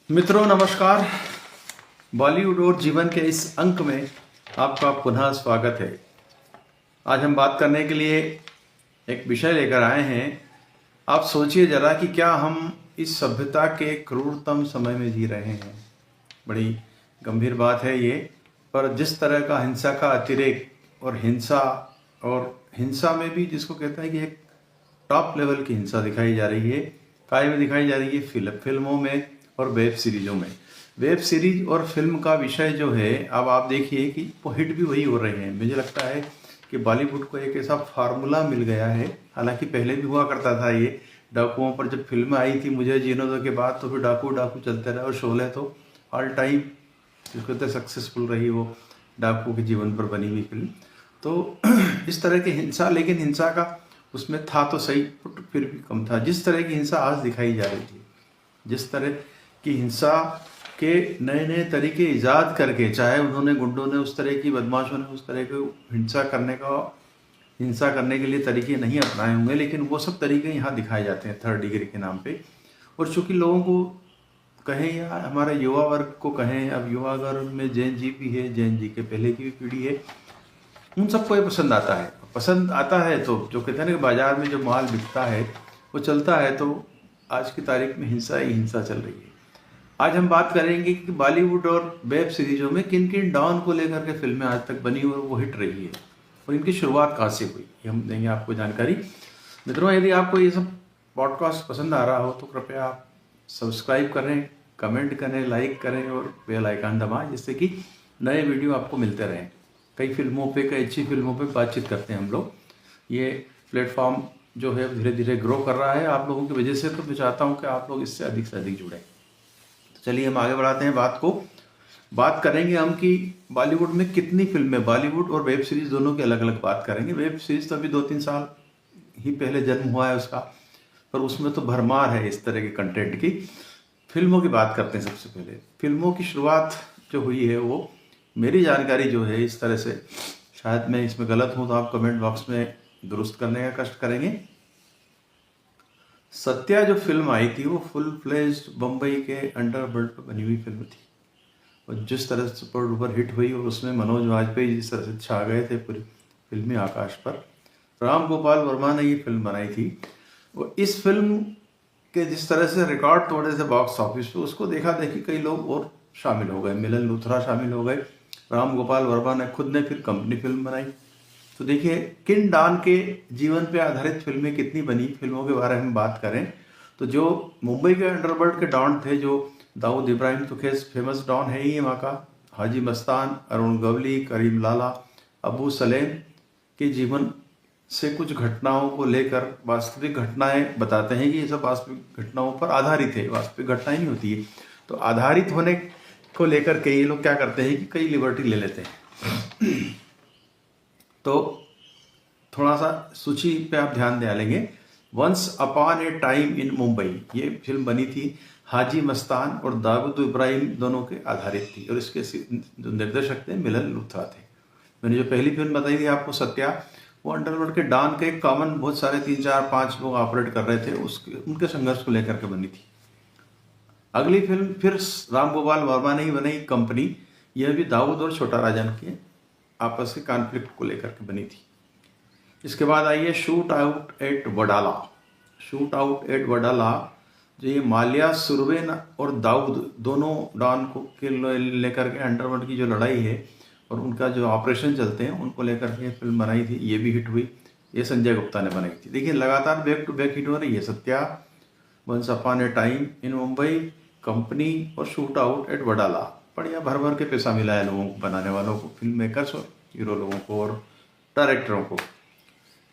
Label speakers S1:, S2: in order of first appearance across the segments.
S1: मित्रों नमस्कार। बॉलीवुड और जीवन के इस अंक में आपका पुनः स्वागत है। आज हम बात करने के लिए एक विषय लेकर आए हैं। आप सोचिए जरा कि क्या हम इस सभ्यता के क्रूरतम समय में जी रहे हैं। बड़ी गंभीर बात है ये। पर जिस तरह का हिंसा का अतिरेक और हिंसा में भी जिसको कहते हैं कि एक टॉप लेवल की हिंसा दिखाई जा रही है। काय में दिखाई जा रही है? फिल्मों में और वेब सीरीजों में। वेब सीरीज और फिल्म का विषय जो है, अब आप देखिए कि वो हिट भी वही हो रहे हैं। मुझे लगता है कि बॉलीवुड को एक ऐसा फार्मूला मिल गया है। हालांकि पहले भी हुआ करता था ये, डाकुओं पर जब फिल्म आई थी मुझे जीनो दो के बाद, तो फिर डाकू चलते रहे। और शोले तो ऑल टाइम जिसको कहते सक्सेसफुल रही, वो डाकू के जीवन पर बनी हुई फिल्म। तो इस तरह की हिंसा, लेकिन हिंसा का उसमें था तो सही, फिर भी कम था। जिस तरह की हिंसा आज दिखाई जा रही थी, जिस तरह की हिंसा के नए नए तरीके ईजाद करके, चाहे उन्होंने गुंडों ने उस तरह की, बदमाशों ने उस तरह के हिंसा करने के लिए तरीके नहीं अपनाए होंगे, लेकिन वो सब तरीके यहाँ दिखाए जाते हैं थर्ड डिग्री के नाम पे। और चूंकि लोगों को कहें या हमारे युवा वर्ग को कहें, अब युवा वर्ग में जैन जी भी है, जैन जी के पहले की भी पीढ़ी है, उन सबको ये पसंद आता है। तो जो कहते हैं ना कि बाजार में जो माल बिकता है वो चलता है। तो आज की तारीख में हिंसा ही हिंसा चल रही है। आज हम बात करेंगे कि बॉलीवुड और वेब सीरीजों में किन किन डॉन को लेकर के फिल्में आज तक बनी और वो हिट रही है, और इनकी शुरुआत कहाँ से हुई, ये हम देंगे आपको जानकारी। मित्रों, यदि आपको ये सब पॉडकास्ट पसंद आ रहा हो तो कृपया आप सब्सक्राइब करें, कमेंट करें, लाइक करें और बेल आइकन दबाएं, जिससे कि नए वीडियो आपको मिलते रहें। कई अच्छी फिल्मों पे बातचीत करते हैं हम लोग। ये प्लेटफॉर्म जो है धीरे धीरे ग्रो कर रहा है आप लोगों की वजह से। तो मैं चाहता हूँ कि आप लोग इससे अधिक जुड़ें। तो चलिए हम आगे बढ़ाते हैं बात को। बात करेंगे हम कि बॉलीवुड में कितनी फिल्में, बॉलीवुड और वेब सीरीज दोनों की अलग अलग बात करेंगे। वेब सीरीज तो अभी 2-3 साल ही पहले जन्म हुआ है उसका, पर उसमें तो भरमार है इस तरह के कंटेंट की। फिल्मों की बात करते हैं। सबसे पहले फिल्मों की शुरुआत जो हुई है, वो मेरी जानकारी जो है इस तरह से, शायद मैं इसमें गलत हूं तो आप कमेंट बॉक्स में दुरुस्त करने का कष्ट करेंगे। सत्या जो फिल्म आई थी वो फुल फ्लेज्ड बम्बई के अंडरवर्ल्ड पर बनी हुई फिल्म थी, और जिस तरह से सुपर डुपर हिट हुई, और उसमें मनोज वाजपेयी जिस तरह से छा गए थे पूरी फिल्मी आकाश पर। राम गोपाल वर्मा ने ये फिल्म बनाई थी, और इस फिल्म के जिस तरह से रिकॉर्ड तोड़े थे बॉक्स ऑफिस पे, उसको देखा देखी कई लोग और शामिल हो गए। मिलन लूथरा शामिल हो गए। राम गोपाल वर्मा ने खुद ने फिर कंपनी फिल्म बनाई। तो देखिए किन डॉन के जीवन पे आधारित फिल्में कितनी बनी। फिल्मों के बारे में बात करें तो जो मुंबई के अंडरवर्ल्ड के डॉन थे, जो दाऊद इब्राहिम तो खेस फेमस डॉन है ही वहाँ का, हाजी मस्तान, अरुण गवली, करीम लाला, अबू सलेम के जीवन से कुछ घटनाओं को लेकर वास्तविक घटनाएं बताते हैं कि ये सब वास्तविक घटनाओं पर आधारित है। वास्तविक घटनाएं नहीं होती है। तो आधारित होने को लेकर के ये लोग क्या करते हैं कि कई लिबर्टी ले लेते हैं। तो थोड़ा सा सूची पे आप ध्यान दे लेंगे। Once upon a time in Mumbai, ये फिल्म बनी थी हाजी मस्तान और दाऊद इब्राहिम दोनों के आधारित थी, और इसके जो निर्देशक थे मिलन लूथरा थे। मैंने जो पहली फिल्म बताई थी आपको सत्या, वो अंडरवर्ल्ड के डॉन के कॉमन बहुत सारे 3-4-5 लोग ऑपरेट कर रहे थे, उनके संघर्ष को लेकर के बनी थी। अगली फिल्म फिर राम गोपाल वर्मा ने ही बनाई, कंपनी। यह भी दाऊद और छोटा राजन के आपस के कॉन्फ्लिक्ट को लेकर के बनी थी। इसके बाद आई है shoot out at Wadala. Shoot out at Wadala जो ये माल्या सुरवेन और दाऊद दोनों डॉन को लेकर के अंडरवर्ल्ड की जो लड़ाई है और उनका जो ऑपरेशन चलते हैं उनको लेकर के फिल्म बनाई थी। ये भी हिट हुई। ये संजय गुप्ता ने बनाई थी। देखिए लगातार बैक टू बैक हिट हो रही है। Satya, once upon a time in Mumbai, company और शूट आउट एट वडाला। बढ़िया भर भर के पैसा मिला है लोगों को, बनाने वालों को, फिल्म मेकर्स और हीरो लोगों को और डायरेक्टरों को।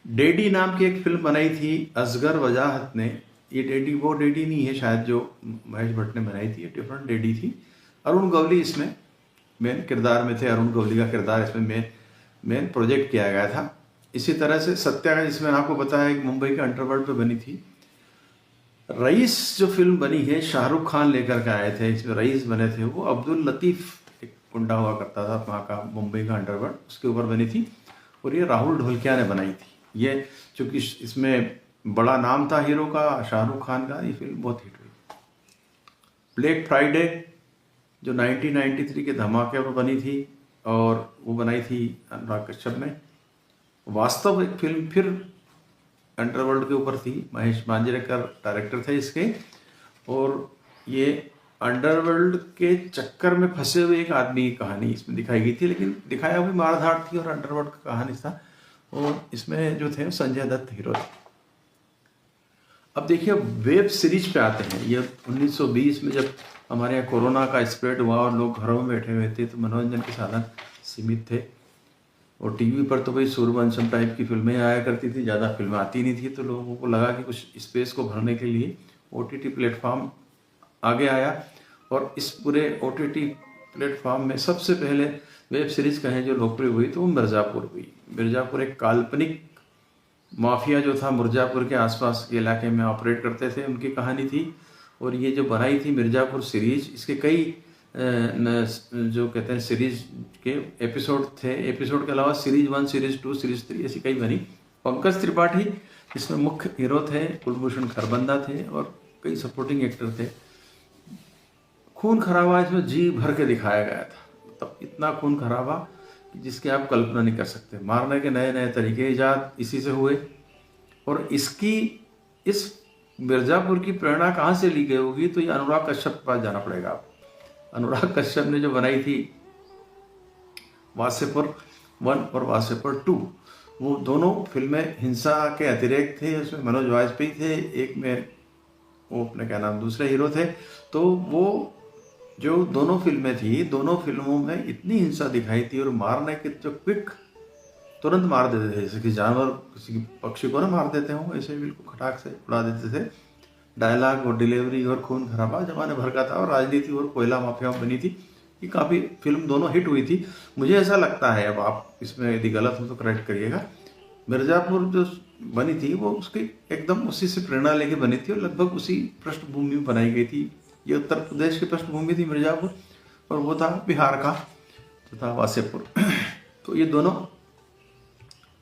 S1: डेडी नाम की एक फिल्म बनाई थी असगर वजाहत ने। ये डेडी वो डेडी नहीं है शायद जो महेश भट्ट ने बनाई थी, डिफरेंट डेडी थी। अरुण गवली इसमें मेन किरदार में थे। अरुण गवली का किरदार इसमें मेन प्रोजेक्ट किया गया था। इसी तरह से सत्या का, जिसमें आपको पता है मुंबई के अंडरवर्ल्ड पे बनी थी। रईस जो फिल्म बनी है, शाहरुख खान लेकर के आए थे, इसमें रईस बने थे। वो अब्दुल लतीफ एक गुंडा हुआ करता था वहाँ का, मुंबई का अंडरवर्ल्ड, उसके ऊपर बनी थी। और ये राहुल ढोलकिया ने बनाई थी। ये चूंकि इसमें बड़ा नाम था हीरो का, शाहरुख खान का, ये फिल्म बहुत हिट हुई। ब्लैक फ्राइडे जो 1993 के धमाके पर बनी थी और वो बनाई थी अनुराग कश्यप ने। वास्तव एक फिल्म फिर अंडरवर्ल्ड के ऊपर थी, महेश मांजरेकर डायरेक्टर थे इसके, और ये अंडरवर्ल्ड के चक्कर में फंसे हुए एक आदमी की कहानी इसमें दिखाई गई थी, लेकिन दिखाया हुई मारधाड़ थी और अंडरवर्ल्ड का कहानी था। और इसमें जो थे संजय दत्त हीरो थे। अब देखिए वेब सीरीज पे आते हैं। ये 1920 में जब हमारे यहाँ कोरोना का स्प्रेड हुआ और लोग घरों में बैठे हुए थे तो मनोरंजन के साधन सीमित थे, और टीवी पर तो भाई सूर्यवंशम टाइप की फिल्में आया करती थी, ज़्यादा फिल्में आती नहीं थी, तो लोगों को लगा कि कुछ स्पेस को भरने के लिए OTT प्लेटफॉर्म आगे आया। और इस पूरे OTT प्लेटफॉर्म में सबसे पहले वेब सीरीज कहें जो लोकप्रिय हुई तो वो मिर्ज़ापुर हुई। मिर्ज़ापुर एक काल्पनिक माफिया जो था मिर्ज़ापुर के आसपास के इलाके में ऑपरेट करते थे, उनकी कहानी थी। और ये जो बनाई थी मिर्ज़ापुर सीरीज, इसके कई जो कहते हैं सीरीज के एपिसोड थे। एपिसोड के अलावा सीरीज 1, सीरीज 2, सीरीज 3 ऐसी कई बनी। पंकज त्रिपाठी इसमें मुख्य हीरो थे, कुलभूषण खरबंदा थे और कई सपोर्टिंग एक्टर थे। खून खराबा इसमें जी भर के दिखाया गया था, तब इतना खून खराबा जिसकी आप कल्पना नहीं कर सकते। मारने के नए नए तरीके ईजाद इसी से हुए। और इस मिर्ज़ापुर की प्रेरणा कहाँ से ली गई होगी, तो ये अनुराग कश्यप के पास जाना पड़ेगा आपको। अनुराग कश्यप ने जो बनाई थी वासेपुर 1 और वासेपुर 2, वो दोनों फिल्में हिंसा के अतिरेक थे। उसमें मनोज वाजपेयी थे, एक में वो अपने क्या नाम दूसरे हीरो थे। तो वो जो दोनों फिल्में थी, दोनों फिल्मों में इतनी हिंसा दिखाई थी और मारने के जो क्विक तुरंत मार देते थे, जैसे कि जानवर किसी पक्षी को ना मार देते हों, ऐसे बिल्कुल खटाक से उड़ा देते थे। डायलॉग और डिलीवरी और खून खराबा जमाने भर का था, और राजनीति और कोयला माफिया बनी थी। ये काफ़ी फिल्म दोनों हिट हुई थी। मुझे ऐसा लगता है, अब आप इसमें यदि गलत हो तो करेक्ट करिएगा, मिर्ज़ापुर जो बनी थी वो उसकी एकदम उसी से प्रेरणा लेके बनी थी और लगभग उसी पृष्ठभूमि में बनाई गई थी। ये उत्तर प्रदेश की पृष्ठभूमि थी मिर्ज़ापुर, और वो था बिहार का जो था वासेपुर। तो ये दोनों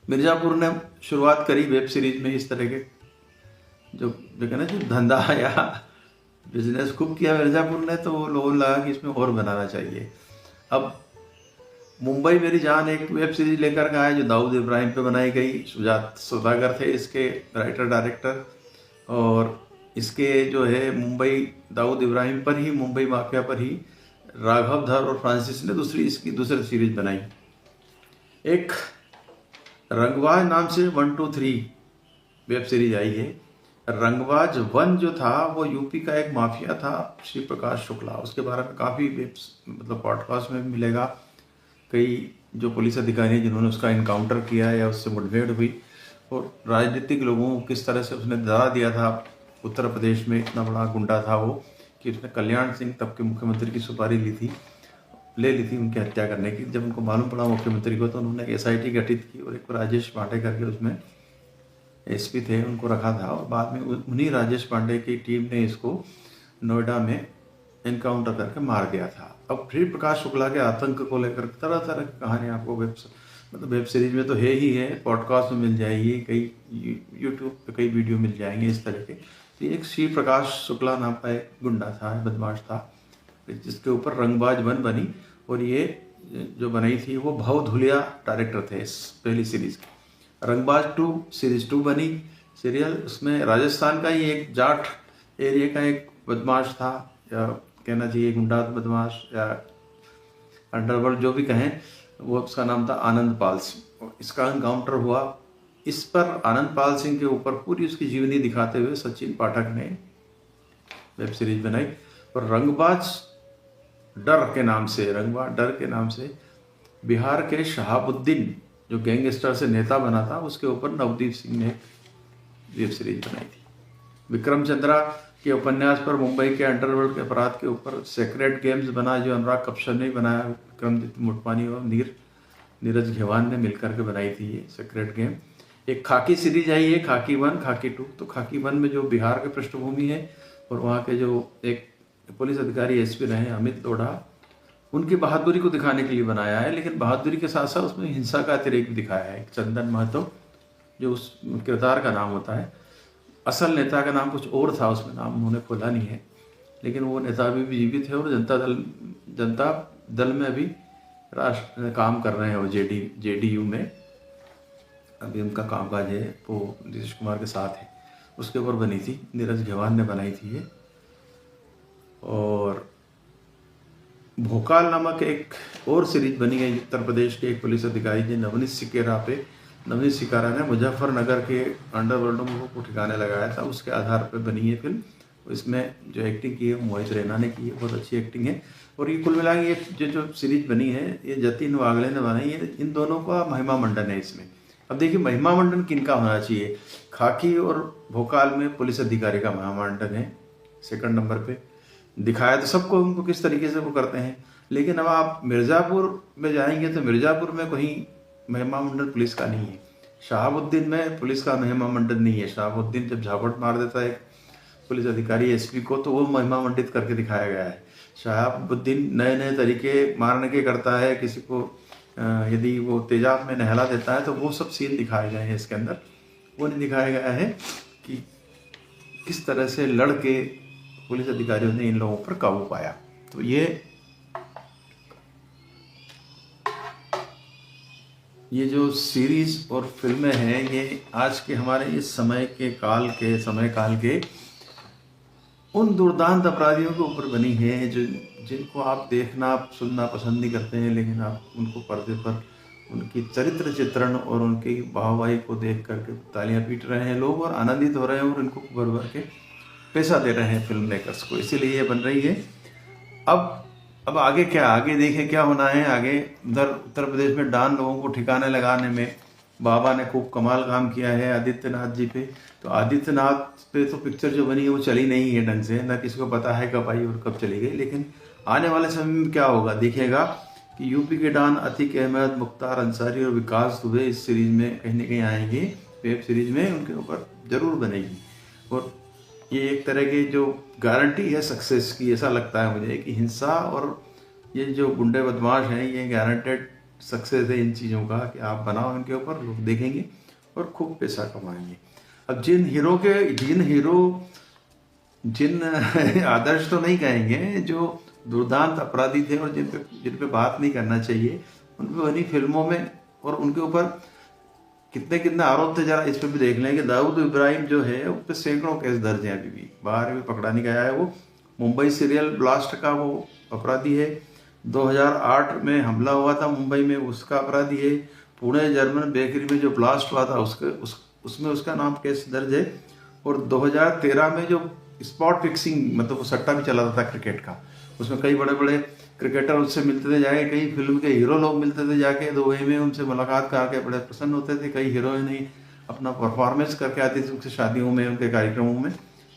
S1: मिर्ज़ापुर ने शुरुआत करी वेब सीरीज में इस तरह के जो कहना जो धंधा या बिजनेस खूब किया मिर्ज़ापुर ने, तो वो लोगों लगा कि इसमें और बनाना चाहिए। अब मुंबई मेरी जान एक वेब सीरीज लेकर के आया जो दाऊद इब्राहिम पे बनाई गई। सुजात सौदागर थे इसके राइटर डायरेक्टर, और इसके जो है मुंबई दाऊद इब्राहिम पर ही, मुंबई माफिया पर ही राघव धर और फ्रांसिस ने दूसरी सीरीज बनाई। एक रंगबाज नाम से 1, 2, 3 वेब सीरीज आई है। रंगबाज 1 जो था वो यूपी का एक माफिया था, श्री प्रकाश शुक्ला। उसके बारे में काफ़ी पॉडकास्ट में भी मिलेगा। कई जो पुलिस अधिकारी हैं जिन्होंने उसका इनकाउंटर किया या उससे मुठभेड़ हुई, और राजनीतिक लोगों को किस तरह से उसने डरा दिया था। उत्तर प्रदेश में इतना बड़ा गुंडा था वो कि उसने कल्याण सिंह तब के मुख्यमंत्री की सुपारी ले ली थी उनकी हत्या करने की। जब उनको मालूम पड़ा मुख्यमंत्री को, तो उन्होंने एक SIT गठित की और एक राजेश पांडे करके उसमें SP थे, उनको रखा था। और बाद में उन्हीं राजेश पांडे की टीम ने इसको नोएडा में एनकाउंटर करके मार दिया था। अब श्री प्रकाश शुक्ला के आतंक को लेकर तरह तरह की कहानी आपको वेब सीरीज में तो है ही है, पॉडकास्ट में मिल जाएगी, कई यूट्यूब पे कई वीडियो मिल जाएंगे इस तरह के। तो एक श्री प्रकाश शुक्ला नाम का एक गुंडा था, बदमाश था, जिसके ऊपर रंगबाज 1 बनी। और ये जो बनाई थी वो भव धुलिया डायरेक्टर थे इस पहली सीरीज की। रंगबाज 2 सीरीज 2 बनी सीरियल। उसमें राजस्थान का ही एक जाट एरिया का एक बदमाश था, या कहना चाहिए गुंडा बदमाश या अंडरवर्ल्ड जो भी कहें, वो उसका नाम था आनंद पाल सिंह। इसका एनकाउंटर हुआ। इस पर आनंद पाल सिंह के ऊपर पूरी उसकी जीवनी दिखाते हुए सचिन पाठक ने वेब सीरीज बनाई। और रंगबाज डर के नाम से बिहार के शहाबुद्दीन जो गैंगस्टर से नेता बना था, उसके ऊपर नवदीप सिंह ने वेब सीरीज बनाई थी। विक्रम चंद्रा के उपन्यास पर मुंबई के अंडरवर्ल्ड के अपराध के ऊपर सेक्रेट गेम्स बना, जो अनुराग कश्यप ने बनाया। विक्रमजीत मोटवानी और नीरज घेवान ने मिलकर के बनाई थी ये सेक्रेट गेम। एक खाकी सीरीज आई है, खाकी 1, खाकी 2। तो खाकी 1 में जो बिहार के पृष्ठभूमि है और वहाँ के जो एक पुलिस अधिकारी SP रहे अमित लोढ़ा, उनकी बहादुरी को दिखाने के लिए बनाया है। लेकिन बहादुरी के साथ साथ उसमें हिंसा का अतिरेक भी दिखाया है। एक चंदन महतो जो उस किरदार का नाम होता है, असल नेता का नाम कुछ और था, उसमें नाम उन्होंने खोला नहीं है। लेकिन वो नेता अभी भी जीवित है और जनता दल में अभी राष्ट्र काम कर रहे हैं। वो जेडीयू में अभी उनका कामकाज है, वो नीतीश कुमार के साथ है। उसके ऊपर बनी थी, नीरज घेवान ने बनाई थी ये। और भोकाल नामक एक और सीरीज बनी है उत्तर प्रदेश के एक पुलिस अधिकारी जी नवनीत सिकारा ने मुजफ्फरनगर के अंडरवर्ल्ड में वो ठिकाने लगाया था, उसके आधार पर बनी है फिल्म। इसमें जो एक्टिंग की है मोहित रैना ने की है, बहुत अच्छी एक्टिंग है। और ये कुल मिला के ये जो सीरीज बनी है ये जतिन वागले ने बनाई है। इन दोनों का महिमा मंडन है इसमें। अब देखिए महिमा मंडन किनका होना चाहिए, खाकी और भोकाल में पुलिस अधिकारी का महिमा मंडन है सेकंड नंबर पे। दिखाया तो सबको उनको किस तरीके से वो करते हैं, लेकिन अब आप मिर्ज़ापुर में जाएंगे तो मिर्ज़ापुर में कहीं महिमा मंडन पुलिस का नहीं है। शहाबुद्दीन में पुलिस का महिमा मंडन नहीं है। शहाबुद्दीन जब झापट मार देता है पुलिस अधिकारी एसपी को, तो वो महिमा मंडित करके दिखाया गया है। शहाबुद्दीन नए नए तरीके मारने के करता है, किसी को यदि वो तेजाब में नहला देता है तो वो सब सीन दिखाए गए हैं इसके अंदर। वो नहीं दिखाया गया है कि किस तरह से लड़के पुलिस अधिकारियों ने इन लोगों पर काबू पाया। तो ये जो सीरीज और फिल्में हैं ये आज के हमारे इस समय काल के उन दुर्दांत अपराधियों के ऊपर बनी है जिनको आप देखना सुनना पसंद नहीं करते हैं, लेकिन आप उनको पर्दे पर उनकी चरित्र चित्रण और उनकी वाहवाही को देख करके तालियां पीट रहे हैं लोग और आनंदित हो रहे हैं और इनको भर भर के पैसा दे रहे हैं फिल्म मेकर्स को, इसीलिए ये बन रही है। अब आगे आगे देखें क्या होना है। आगे उधर उत्तर प्रदेश में डान लोगों को ठिकाने लगाने में बाबा ने खूब कमाल काम किया है आदित्यनाथ जी पे। तो आदित्यनाथ पे तो पिक्चर जो बनी है वो चली नहीं है ढंग से, ना किसी को पता है कब आई और कब चली गई। लेकिन आने वाले समय में क्या होगा देखिएगा कि यूपी के डान अतीक अहमद, मुख्तार अंसारी और विकास दुबे इस सीरीज में कहीं ना कहीं आएंगे, वेब सीरीज में उनके ऊपर जरूर बनेगी। और ये एक तरह की जो गारंटी है सक्सेस की, ऐसा लगता है मुझे कि हिंसा और ये जो गुंडे बदमाश हैं ये गारंटेड सक्सेस है इन चीज़ों का कि आप बनाओ इनके ऊपर, लोग देखेंगे और खूब पैसा कमाएंगे। अब जिन आदर्श तो नहीं कहेंगे, जो दुर्दांत अपराधी थे और जिन पे बात नहीं करना चाहिए उन पे बनी फिल्मों में और उनके ऊपर कितने आरोप थे, जरा इस पे भी देख लें कि दाऊद इब्राहिम जो है उस पर सैकड़ों केस दर्ज हैं, अभी भी बाहर भी पकड़ा नहीं गया है। वो मुंबई सीरियल ब्लास्ट का वो अपराधी है, 2008 में हमला हुआ था मुंबई में उसका अपराधी है, पुणे जर्मन बेकरी में जो ब्लास्ट हुआ था उसमें उसका नाम केस दर्ज है। और 2013 में जो स्पॉट फिक्सिंग मतलब वो सट्टा भी चला था क्रिकेट का, उसमें कई बड़े बड़े क्रिकेटर उससे मिलते थे जाके, कई फिल्म के हीरो लोग मिलते थे जाके दुबई में, उनसे मुलाकात करके बड़े प्रसन्न होते थे। कई हीरोइन ही अपना परफॉर्मेंस करके आती थी उनसे शादियों में, उनके कार्यक्रमों में।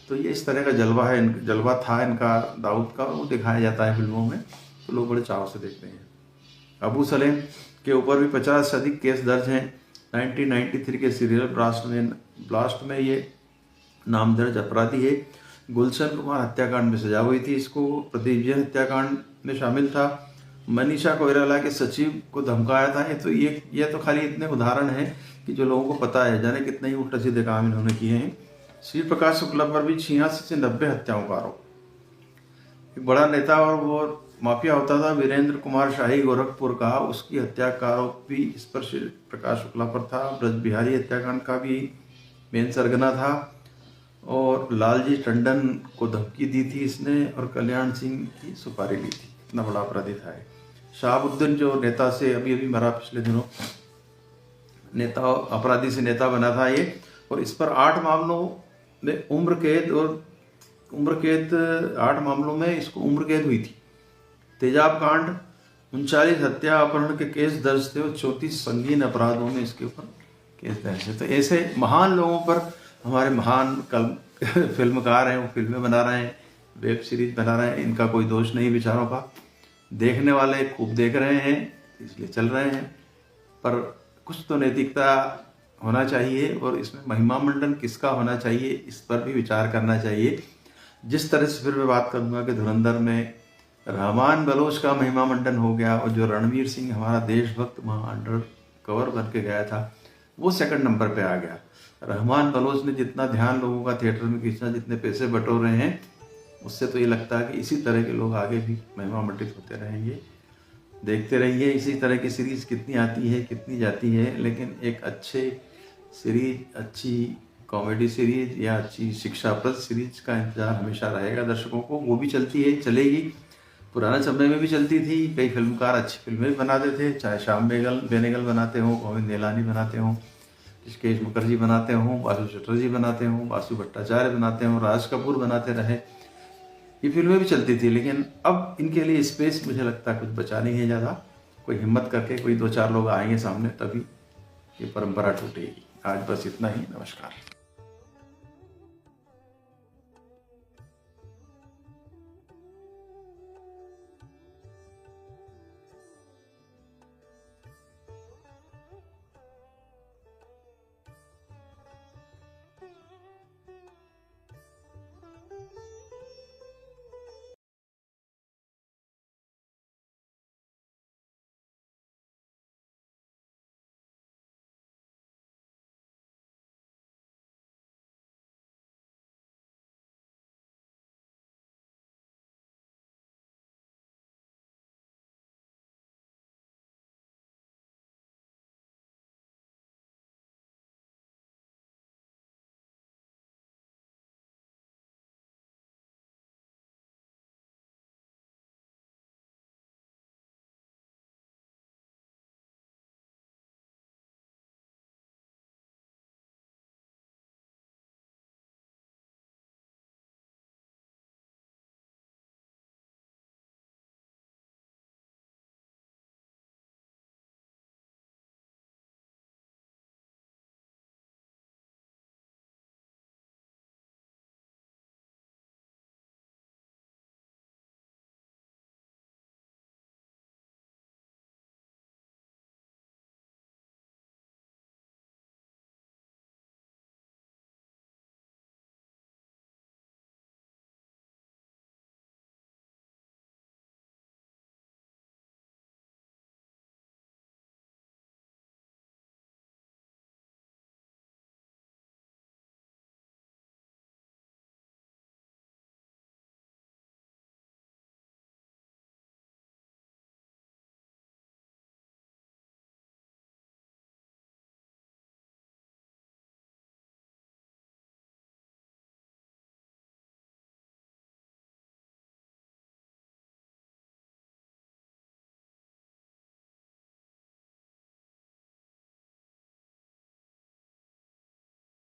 S1: तो ये इस तरह का जलवा था इनका दाऊद का, वो दिखाया जाता है फिल्मों में, तो लोग बड़े चाव से देखते हैं। अबू सलेम के ऊपर भी 50 से अधिक केस दर्ज हैं। 1993 के सीरियल ब्लास्ट में ये नाम दर्ज अपराधी है। गुलशन कुमार हत्याकांड में सजा हुई थी इसको, प्रदीप जैन हत्याकांड में शामिल था, मनीषा कोइराला के सचिव को धमकाया था। ये तो खाली इतने उदाहरण हैं कि जो लोगों को पता है, जाने कितने ही उल्टा सीधे काम इन्होंने किए हैं। श्री प्रकाश शुक्ला पर भी 86 से 90 हत्याओं का आरोप। एक बड़ा नेता और वो माफिया होता था वीरेंद्र कुमार शाही गोरखपुर का, उसकी हत्या का आरोप भी इस पर श्री प्रकाश शुक्ला पर था। ब्रज बिहारी हत्याकांड का भी मेन सरगना था और लालजी टंडन को धमकी दी थी इसने और कल्याण सिंह की सुपारी ली थी। इतना बड़ा अपराधी था ये। शहाबुद्दीन जो नेता से अभी मरा पिछले दिनों, नेता अपराधी से नेता बना था ये, और इस पर 8 मामलों में उम्र कैद 8 मामलों में इसको उम्र कैद हुई थी। तेजाब कांड 39 हत्या अपहरण के केस दर्ज थे और 34 संगीन अपराधों में इसके ऊपर केस दर्ज है। तो ऐसे महान लोगों पर हमारे महान फिल्मकार हैं, वो फिल्में बना रहे हैं, वेब सीरीज बना रहे हैं, इनका कोई दोष नहीं विचारों का। देखने वाले खूब देख रहे हैं इसलिए चल रहे हैं, पर कुछ तो नैतिकता होना चाहिए और इसमें महिमा मंडन किसका होना चाहिए इस पर भी विचार करना चाहिए। जिस तरह से फिर मैं बात करूँगा कि धुरंधर में रहमान बलोच का महिमा मंडन हो गया और जो रणवीर सिंह हमारा देशभक्त वहाँ अंडर कवर बन के गया था वो सेकंड नंबर पे आ गया। रहमान बलोच ने जितना ध्यान लोगों का थिएटर में खींचा, जितने पैसे बटोरे हैं, उससे तो ये लगता है कि इसी तरह के लोग आगे भी महिमा मंडित होते रहेंगे। देखते रहिए इसी तरह की सीरीज़ कितनी आती है कितनी जाती है, लेकिन एक अच्छे सीरीज, अच्छी कॉमेडी सीरीज या अच्छी शिक्षाप्रद सीरीज का इंतजार हमेशा रहेगा दर्शकों को। वो भी चलती है, चलेगी। पुराने समय में भी चलती थी, कई फिल्मकार अच्छी फिल्में भी बनाते थे, चाहे श्याम बेनेगल बनाते हों, गोविंद निहलानी बनाते हों, ऋषिकेश मुखर्जी बनाते हों, बासु चटर्जी बनाते हों, बासु भट्टाचार्य बनाते हों, राज कपूर बनाते रहे, ये फिल्में भी चलती थी। लेकिन अब इनके लिए स्पेस मुझे लगता है कुछ बचा नहीं है ज़्यादा। कोई हिम्मत करके कोई 2-4 लोग आएंगे सामने, तभी ये परंपरा टूटेगी। आज बस इतना ही। नमस्कार।